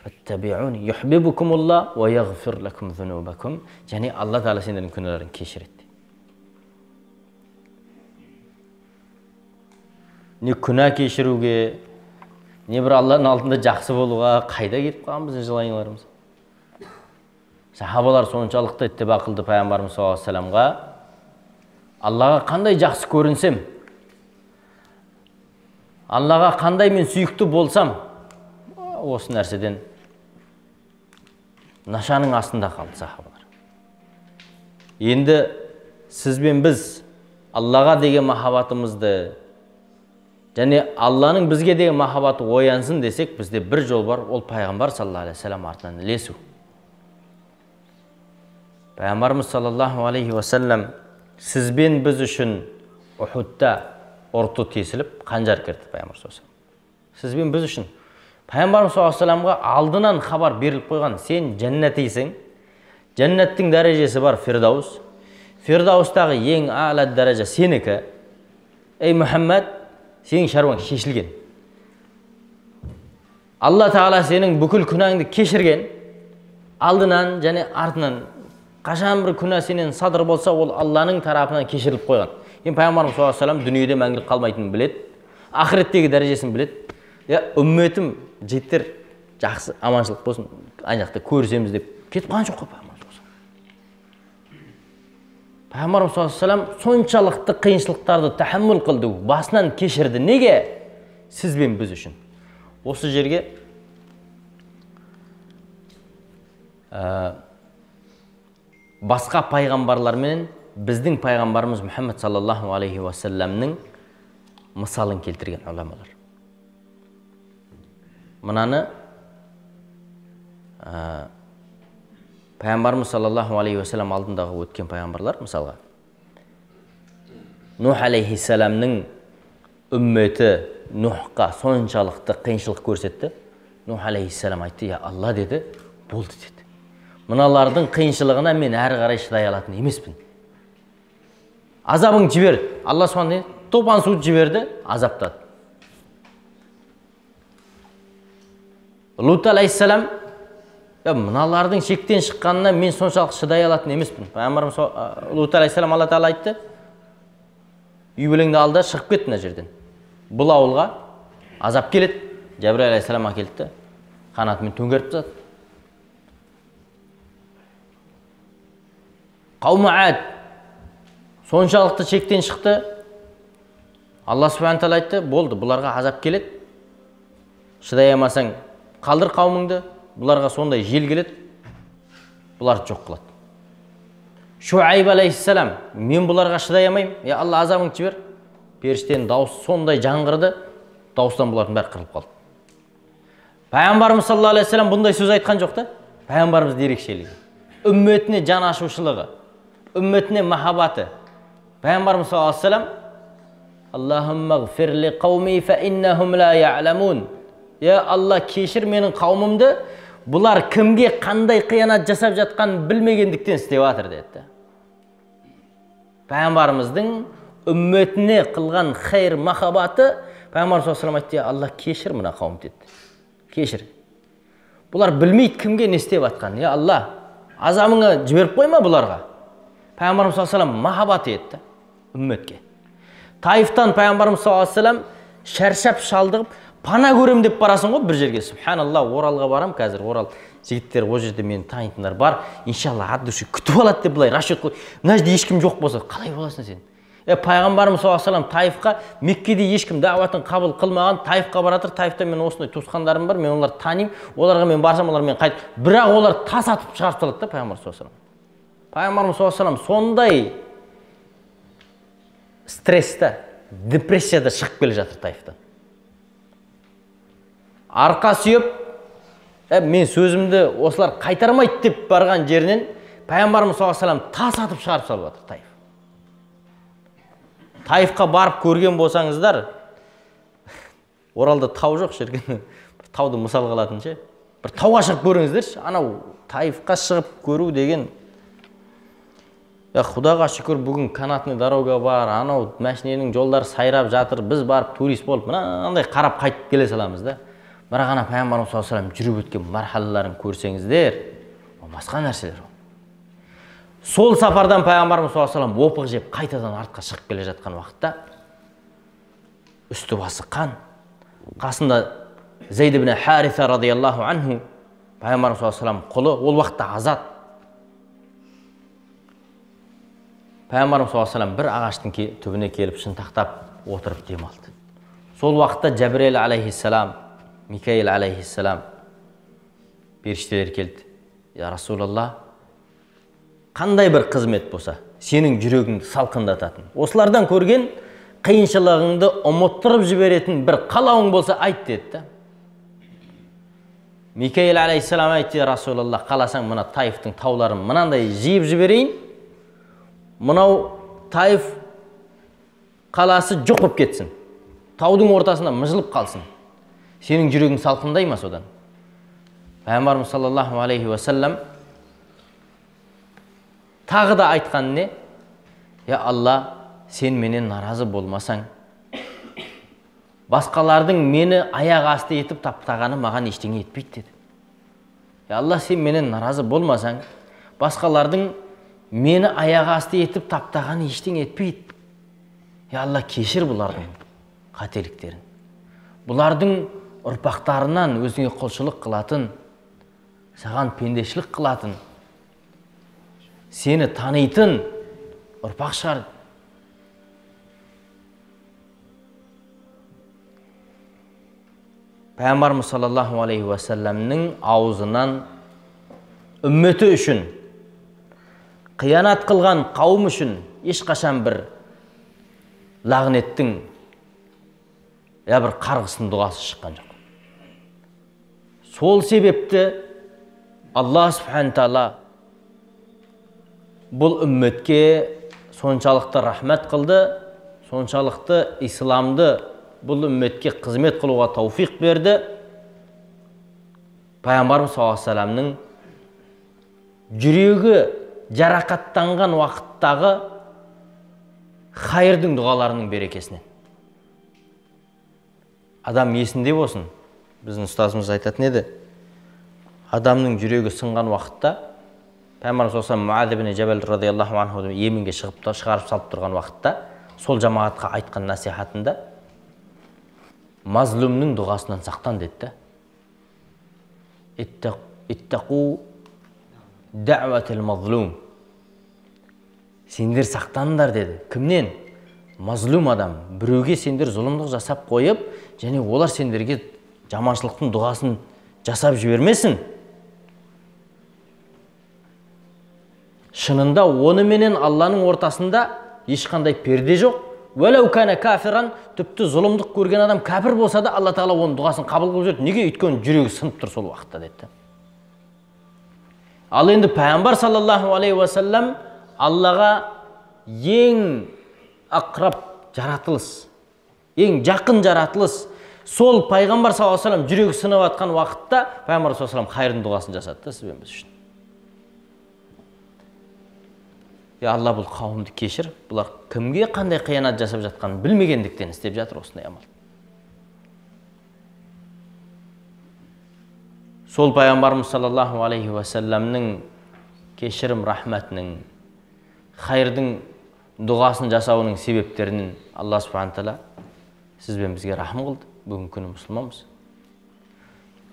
A: Фаттабиуни юхбибукумулла ва яғфир лакум зунубакум. Және Алла Тағала сендердің күнәларың кешіреді. Не күнә кешіруге, не бір Алланың алдында жақсы болуға қайда кетіп қалған біздің желанияларымыз? Сахабалар соншалықты иттиба қылды пайғамбарымыз саллаллаху алейхи вассаламға. Аллаға қандай жақсы көрінсем, Аллаға қандай мен сүйікті болсам, осы нәрседен нашаның астында қалды сахабалар. Енді сіз бен біз Аллаға деген махаббатымызды және Алланың бізге деген махаббаты оянсын десек, бізде бір жол бар, ол пайғамбар саллаллаху алейхи вассалам артынан ілесу. Пайғамбарымыз саллаллаху алейхи вассалам сіз бен біз үшін Ухудта ұрты тесіліп, қанжар кірді пайғамбар саллаллаху алейхи вассалам. Сіз бен біз үшін пайғамбарымыз саллаллаху алейхи вассаламға алдынан хабар беріліп қойған, сен жәннатисің, жәннаттың дәрежесі бар Фирдаус, Фирдаустағы ең ала дәрежа сенікі. Ей Мұхаммед, сенің шаруаң шешілген. Алла Тағала сенің бүкіл күнәңді кешірген, алдынан және артынан. Қашан бір күнә сенен садыр болса, ол Алланың тарапынан кешіріліп қойған. Пайғамбарымыз саллаллаху алейхи вассалам дүниеде мәңгілік қалмайтынын біледі, ақыреттегі дәрежесін біледі. Үмметім жеттер жақсы, аманшылық болсын, ана жақта көрісеміз деп кетіп қалған жоқ қой пайғамбарымыз. Пайғамбарымыз саллаллаху алейхи вассалам соншалықты қиыншылықтарды тәхәммүл қылды, басынан кешірді. Неге? Сіз бен біз үшін. Осы жерге басқа пайғамбарлармен біздің пайғамбарымыз Мұхаммед саллаллаху алейхи вассаламның мысалын келтірген уламалар. Мынаны пайғамбарымыз саллаллаху алейхи вассалам алдындағы өткен пайғамбарлар, мысалға Нух алейхиссаламның үмметі Нухқа соншалықты қиыншылық көрсетті. Нух алейхиссалам айтты, я Алла деді, болды деді. Мыналардың қиыншылығына мен әрі қарай шыдай алатын емеспін. Азабың жібер. Алла Subhanahu топан су жіберді, азаптады. Лут алейхиссалам, мыналардың шектен шыққанына мен соншалық шыдай алатын емеспін. Пайғамбарымыз Лут алейхиссалам Алла Тағала айтты, үй бүлеңді ал да шығып кет мына жерден. Бұл ауылға азап келеді. Жәбірайыл алейхиссалам әкелді, қанатымен төңкеріп тастады. Қауымы Ад соншалықты шектен шықты. Алла субхана тағала айтты, болды, бұларға азап келеді. Шыдай алмасаң, қалдыр қауымыңды. Бұларға сондай жел келеді. Бұларды жоқ қылады. Шуайб алейхиссалам, мен бұларға шыдай алмаймын. Я Алла, азабыңды жібер. Періштенің дауысы сондай жаңғырды, дауыстан бұлардың бәрі қырылып қалды. Пайғамбарымыз саллаллаху алейхи вассалам бұндай сөз айтқан жоқ та. Пайғамбарымыз ерекшелігі, үмметіне жан ашушылығы, үмметіне махаббаты. Пайғамбарымыз саллаллаху алейхи вассалам: Аллахумма гфир ли қауми фа иннахум ла я'ламун. Я Алла, кешір менің қауымымды, бұлар кімге қандай қиянат жасап жатқанын білмегендіктен істеп жатыр деді. Пайғамбарымыздың үмметіне қылған хайр махаббаты, Пайғамбарымыз саллаллаху алейхи вассалам айтты: Алла, кешір мына қауым деді. Кешір. Бұлар білмейді кімге не істеп жатқанын. Я Алла, азабыңды жіберіп қойма бұларға. Пайғамбарымыз саллаллаху алейхи вассалам махаббат етті үмметке. Таифтан Пайғамбарымыз саллаллаху алейхи вассалам шаршап шалдығып, пана көрем деп барасың ғой бір жерге. Субханалла, Оралға барам қазір. Орал жігіттер о жерде мені танитындар бар. Иншалла ат дұрыс күтіп алады деп былай расчет қой. Мына жерде ешкім жоқ болса, қалай боласың сен? Пайғамбарымыз саллаллаху алейхи вассалам Таифқа, Меккеде ешкім дағуатын қабыл қылмаған, Таифқа баратыр. Таифта мен осындай туысқандарым бар, мен оларды танимын. Оларға мен барсам, олар мен қайт. Бірақ олар тас атып шығарып салады да Пайғамбарымыз саллаллаху алейхи вассалам. Пайғамбарымыз саллаллаху алейхи вассалам сондай стрессте, депрессияда шығып келе жатыр Таифтан. Арқа сүйеп, мен сөзімді осылар қайтармайды деп барған жерінен Пайғамбарымыз саллаллаху алейхи вассалам тас атып шығарып салып жатыр Таиф. Таифқа барып көрген болсаңыздар, Оралда тау жоқ шіркін, тауды мысал қылатын ше. Бір тауға шығып көріңіздерші, анау Таифқа шығып көру деген. Құдаға шүкір, бүгін канатный дорога бар, анау мәшиненің жолдары сайрап жатыр, біз барып турист болып, мынандай қарап қайтып келе саламыз да. Бірақ ана Пайғамбарымыз саллаллаху алейхи вассалам жүріп өткен мархалаларын көрсеңіздер, ол басқа нәрселер. Сол сапардан Пайғамбарымыз саллаллаху алейхи вассалам опық жеп қайтадан артқа шығып келе жатқан уақытта үсті басы қан, қасында Зейд ибн Хариса радиаллаху анху, Пайғамбарымыз саллаллаху алейхи вассалам құлы, ол уақытта азат. Пайғамбарымыз саллаллаху алейхи вассалам бір ағаштың түбіне келіп шынтақтап отырып демалды. Сол уақытта Жәбірейіл алейхиссалам, Микаил алейхиссалам періштелер келді. Я Расулалла, қандай бір қызмет болса, сенің жүрегіңді салқындататын, осылардан көрген қиыншылығыңды ұмыттырып жіберетін бір қалауың болса айт деді. Микаил алейхиссалам айтты: Я Расулалла, қаласаң мына Таифтың тауларын мынандай жиып жіберейін, мынау Таиф қаласы жоқ болып кетсін, таудың ортасында мыжылып қалсын. Сенің жүрегің салқындай ма содан? Пайғамбарымыз саллаллаху алейхи вассалам тағы да айтқан не? Я Алла, сен менен наразы болмасаң, басқалардың мені аяқ асты етіп таптағаны маған ештеңе етпейді деді. Я Алла, сен менен наразы болмасаң, басқалардың мені аяқ асты етіп таптағаны ештеңе етпейді. Я Алла, кешір бұлардың қателіктерін. Бұлардың ұрпақтарынан өзіңе құлшылық қылатын, саған пендешілік қылатын, сені танитын ұрпақ шығар. Пайғамбарымыз саллаллаху алейхи уассаламның аузынан үмметі үшін, қиянат қылған қауым үшін ешқашан бір лағнеттің бір қарғыстың дұғасы шыққан жоқ. Сол себепті Алла субхана тағала бұл үмметке соншалықты рахмет қылды, соншалықты исламды бұл үмметке қызмет қылуға тауфиқ берді. Пайғамбарымыз саллаллаху алейхи вассаламның жүрегі жарақаттанған уақыттағы хайырдың дұғаларының берекесінен. Адам есінде болсын. Біздің ұстазымыз айтатын еді. Адамның жүрегі сынған уақытта, Пайғамбарымыз саллаллаху алейхи вассалам Муаз ибн Жабал радиаллаху анху Йеменге шығарып салып тұрған уақытта, сол жамаатқа айтқан насихатында мазлумның дұғасынан сақтан деді. Иттақу дәуәтіл мазлум. Сендер сақтандар деді. Кімнен? Мазлум адам. Біреуге сендер зұлымдық жасап қойып, және олар сендерге жаманшылықтың дұғасын жасап жібермесін. Шынында оны менен Алланың ортасында ешқандай перде жоқ. Уәләу кәне кафиран, тіпті зұлымдық көрген адам кәпір болса да, Алла Тағала оның дұғасын қабыл қылып жүрді. Неге? Өйткені жүрегі сынып тұр сол уақытта деді. Ал енді пайғамбар саллаллаху алейхи ва саллям Аллаға ең ақраб жаратылыс, ең жақын жаратылыс. Сол пайғамбар саллаллаху алейхи ва саллям жүрегі сынып атқан уақытта пайғамбар саллаллаху алейхи ва саллям қайырдың дұғасын жасады сізбен біз үшін. Алла бұл қауымды кешір, бұлар кімге қандай қиянат жасап жатқанын білмегендіктен істеп жатыр осындай амал. Сол пайғамбарымыз саллаллаху алейхи ва салламның кешірім рахмәтінің, хайырдың дұғасын жасауының себептерін Алла субхана тағала сізбен бізге рахым қылды. Бүгін күні мұсылманбыз.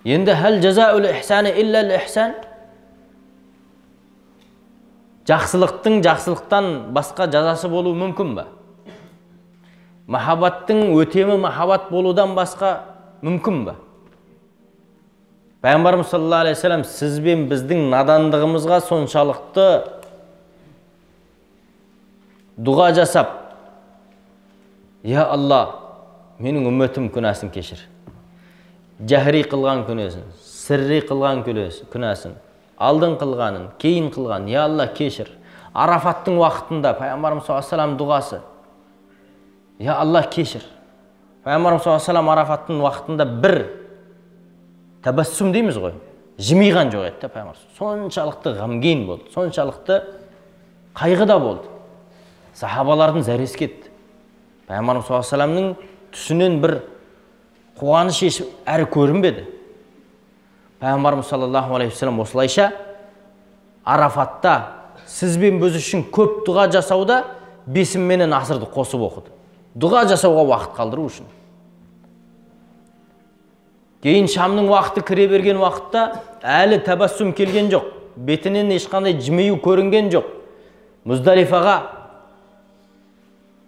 A: Енді хәл жазаул ихсани илля ихсан. Жақсылықтың жақсылықтан басқа жазасы болуы мүмкін бе? Махаббаттың өтемі махаббат болудан басқа мүмкін бе? Пайғамбарымыз саллаллаху алейхи ва саллям сізбен біздің надандығымызға соншалықты дұға жасап, «Я Алла, менің үмметім күнәсін кешір. Жахри қылған күнәсін, сirri қылған күнәсін, алдын қылғанын, кейін қылған, я Алла кешір». Арафаттың уақытында пайғамбарымыз саллаллаху алейхи ва саллям дұғасы, «Я Алла кешір». Пайғамбарымыз саллаллаху алейхи ва саллям арафаттың уақытында бір табассум дейміз ғой, жымиған жоқ еді пайғамбар. Соншалықты ғамгин болды, соншалықты қайғыда болды. Сахабалардың зәресі кетті. Пайғамбарымыз саллаллаху алейхи ва саллямның түсінен бір қуаныш әрі көрінбеді. Пайғамбарымыз саллаллаху алейхи ва саллям осылайша арафатта сізбен біз үшін көп дұға жасауда бесім менен асырды қосып оқыды. Дұға жасауға уақыт қалдыру үшін. Кейін шамның уақыты кіре берген уақытта әлі табассум келген жоқ. Бетінен ешқандай жымию көрінген жоқ. Мұздалифаға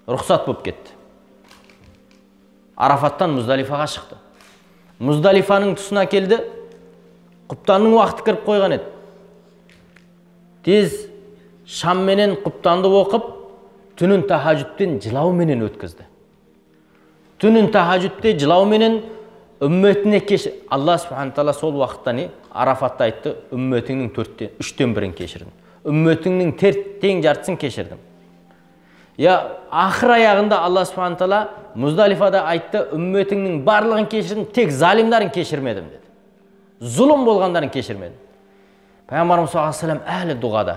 A: рұқсат болып кетті. Арафаттан Мұздалифаға шықты. Мұздалифаның тұсына келді. Құптанның уақыты кіріп қойған еді. Тез шам менен құптанды оқып, түнін тахажүттен жылау менен өткізді. Түнін тахажүтте жылау менен үмметіне кешір. Алла субхана тағала сол уақытта Арафатта айтты, үмметіңнің 3-тен 1-ін кешірдім. Үмметіңнің тең жартысын кешірдім. Ақыр аяғында Алла субхана тағала Мұздалифада айтты, үмметіңнің барлығын кешірдім, тек залимдарын кешірмедім деді. Зұлым болғандарын кешірмедім. Пайғамбарымыз саллаллаху алейхи ва саллям әлі дұғада.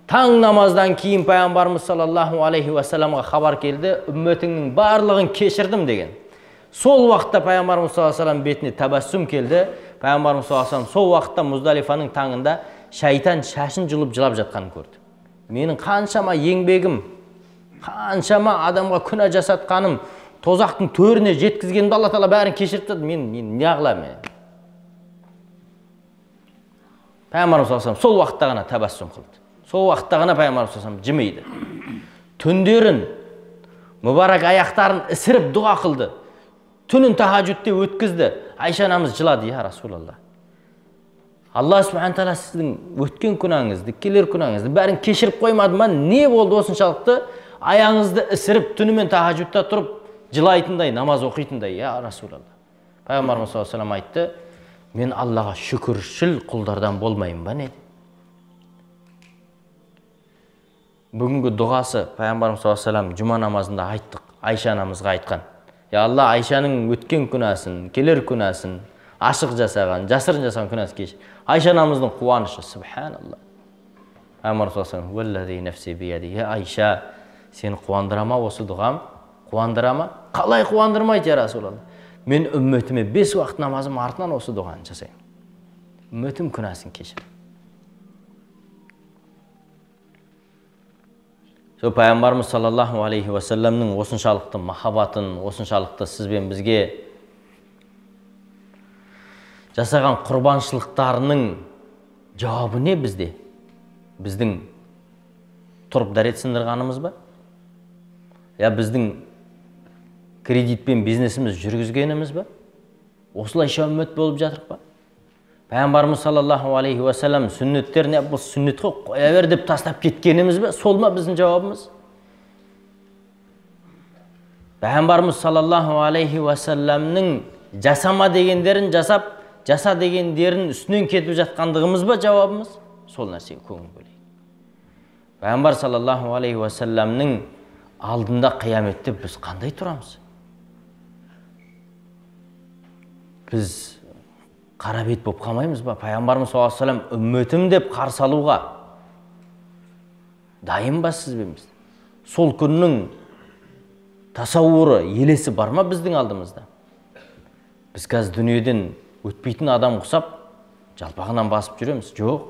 A: Таң намаздан кейін пайғамбарымыз саллаллаху алейхи ва салламға хабар келді, үмметіңнің барлығын кешірдім деген. Сол уақытта пайғамбарымыз саллаллаху алейхи ва саллям бетіне табассум келді. Пайғамбарымыз саллаллаху алейхи ва саллям сол уақытта Мұздалифаның таңында шайтан шашын жұлып жылап жатқанын көрді. Менің қаншама еңбегім, қаншама адамға күнә жасатқаным, тозақтың төріне жеткізгенімді Алла Тағала бәрін кешіріп тастады. Мен не қыламын? Пайғамбарымыз саллаллаху алейхи ва саллям сол уақытта ғана табассум қылды. Сол уақытта ғана пайғамбарымыз саллаллаху алейхи ва саллям жымиды. Түндерін, мүбарак аяқтарын ісіріп дұға қылды. Түнін тахажүдте өткізді. Айша анамыз жылады, я Расулалла. Алла субхана тағала сіздің өткен күнәңізді, келер күнәңізді бәрін кешіріп қоймады ма? Не болды осыншалықты аяғыңызды ісіріп түнімен тахажүдте тұрып жылайтындай, намаз оқитындай, я Расулалла. Пайғамбарымыз саллаллаху алейхи ва саллям айтты, мен Аллаға шүкіршіл құлдардан болмайын ба не? Бүгінгі дұғасы пайғамбарымыз саллаллаху алейхи ва саллям жұма намазында айттық, Айша анамызға айтқан. Я Алла, Айшаның өткен күнәсін, келер күнәсін, ашық жасаған, жасырын жасаған күнәсін кешір. Айша анамыздың қуанышы, субханалла. Пайғамбарымыз саллаллаху алейхи ва саллям, «Уаллази нафси бияди». Я Айша, сені қуандырама осы дұғам? Қуандырама? Қалай қуандырмайды, я Расулалла? Мен үмметіме 5 уақыт намазым артынан осы дұғаны жасаймын. Үмметім күнәсін кешір. Со пайғамбарымыз саллаллаху алейхи уассаламның осыншалықты махаббатын, осыншалықты сізбен бізге жасаған құрбаншылықтарының жауабы не бізде? Біздің тұрып дәрет сындырғанымыз ба? Я біздің кредитпен бизнесіміз жүргізгеніміз ба? Осылайша үммет болып жатырық па? Пайғамбарымыз саллаллаху алейхи уассалам сүннеттеріне бұл сүннет қоя бер деп тастап кеткеніміз бе? Сол ма біздің жауабымыз? Пайғамбарымыз саллаллаху алейхи уассаламның жасама дегендерін жасап, жаса дегендерін үстінен кетіп жатқандығымыз ба жауабымыз? Сол нәрсеге көңіл бөлейік. Пайғамбар саллаллаху алейхи уассаламның алдында қияметте біз қандай тұрамыз? Біз қара бет болып қалмаймыз ба? Пайғамбарымыз саллаллаху алейхи уассалам үмметім деп қарсы алуға дайын ба сізбен біз? Сол күннің тасауыры, елесі бар ма біздің алдымызда? Біз қазір дүниеден өтпейтін адам құсап, жалпағынан басып жүреміз. Жоқ.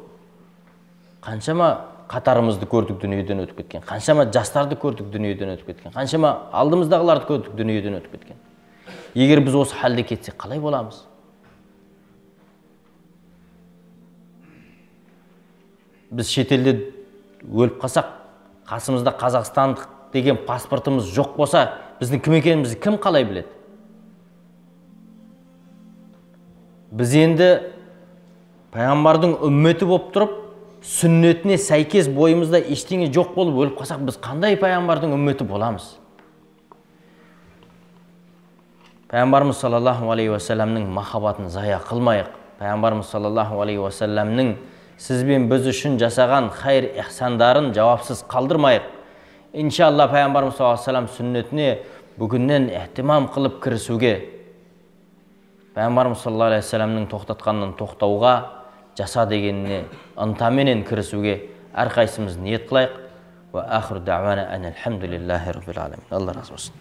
A: Қаншама қатарымызды көрдік дүниеден өтіп кеткен. Қаншама жастарды көрдік дүниеден өтіп кеткен. Қаншама алдымыздағыларды көрдік дүниеден өтіп кеткен. Егер біз осы халде кетсек, қалай боламыз? Біз шетелде өліп қалсақ, қасымызда қазақстандық деген паспортымыз жоқ болса, біздің кім екенімізді кім қалай біледі? Біз енді пайғамбардың үмметі болып тұрып, сүннетіне сәйкес бойымызда ештеңе жоқ болып өліп қалсақ, біз қандай пайғамбардың үмметі боламыз? Пайғамбарымыз саллаллаху алейхи уассаламның махаббатын зая қылмайық. Пайғамбарымыз саллаллаху алейхи уассаламның сізбен біз үшін жасаған хайр ихсандарын жауапсыз қалдырмайық. Иншалла пайғамбарымыз саллаллаху алейхи уассалам сүннетіне бүгіннен ихтимам қылып кірісуге, пайғамбарымыз саллаллаху алейхи уассаламның тоқтатқанын тоқтауға, жаса дегеніне ынтаменен кірісуге әрқайсымыз ниет қылайық. Ва ахру дa'вана анил хамдулиллахи rabbil alamin. Алла разы болсын.